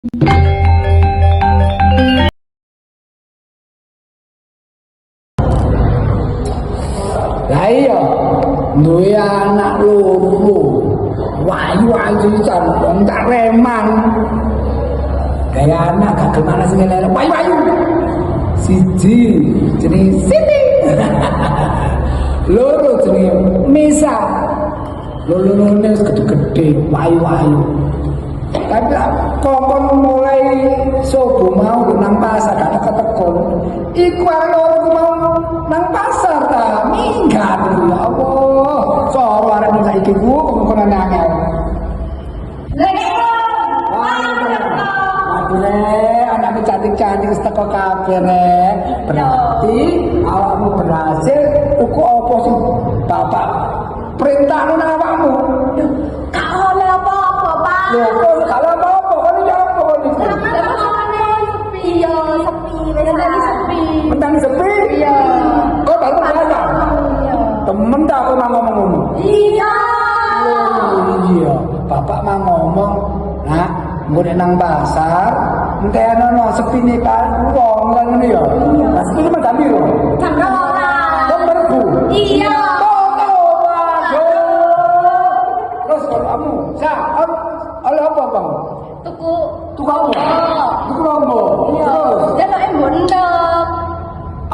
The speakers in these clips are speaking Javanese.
Lah iya, duwe anak loro. Wayu-wayu jan wong tak remang. Kayak anak gak kemana sing ngene. Wayu-wayu. Siji jenenge Siti. Loro jenenge Misa. Loro-lorone wis gede-gede, wayu-wayu. Tapi kokon mulai subuh mau nang pasar gak teko-teko. Iku loro mau nang pasar ta, minggat ya Allah. Coro arek ning saiki ku kono angel. Anakku cantik-cantik teko kabeh rek. Berarti awakmu berhasil uku apa sih bapak perintahmu nang awakmu. Gak oleh apa-apa, Pak. Lho, kalau apa-apa kan iki apa kok iki? Sepi ya, sepi. Mentang sepi. Mentang sepi? Iya. Kok baru berapa? Iya. Temen tak aku ngomong ngono. Iya. Iya, bapak mah ngomong, nah, ngene nang pasar, entekno sepi nih kan wong kan ngene ya. Lah sepi mah gak piro. Jam 12. Kok berbu? Iya. Terus kalau kamu, oleh apa bang? Tuku. Tuku apa? Tuku lombo. Iya. Jaluk mbondok.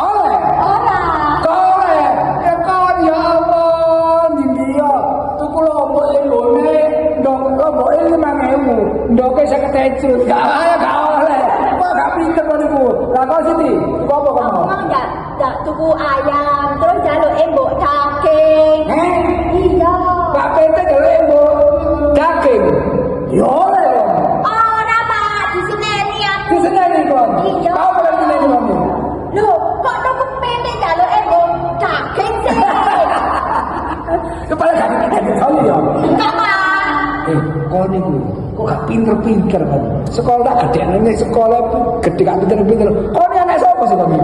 Oleh. Ora. Oleh. Ya kan ya Allah, dia tuku lombo elone, ndok lombo 5.000. Ndoke 50 gak oleh. Kok gak pinter kok niku. Lah kok Siti, tuku apa kamu? Aku mau gak tuku ayam, terus jaluk mbok daging. Iya. Pak PT gelek mbok daging. Ya oleh dong. Ora, Pak, diseneni aku. Diseneni kok. Iya. Kau pernah diseneni kamu? Loh, kok tuku PT jaluk mbok daging sih? Kepala gak tahu ya. Enggak, Pak. Kau niku kok gak pinter-pinter kan? Sekolah gede ini sekolah gede gak pinter-pinter. Kau ini anak siapa sih kamu?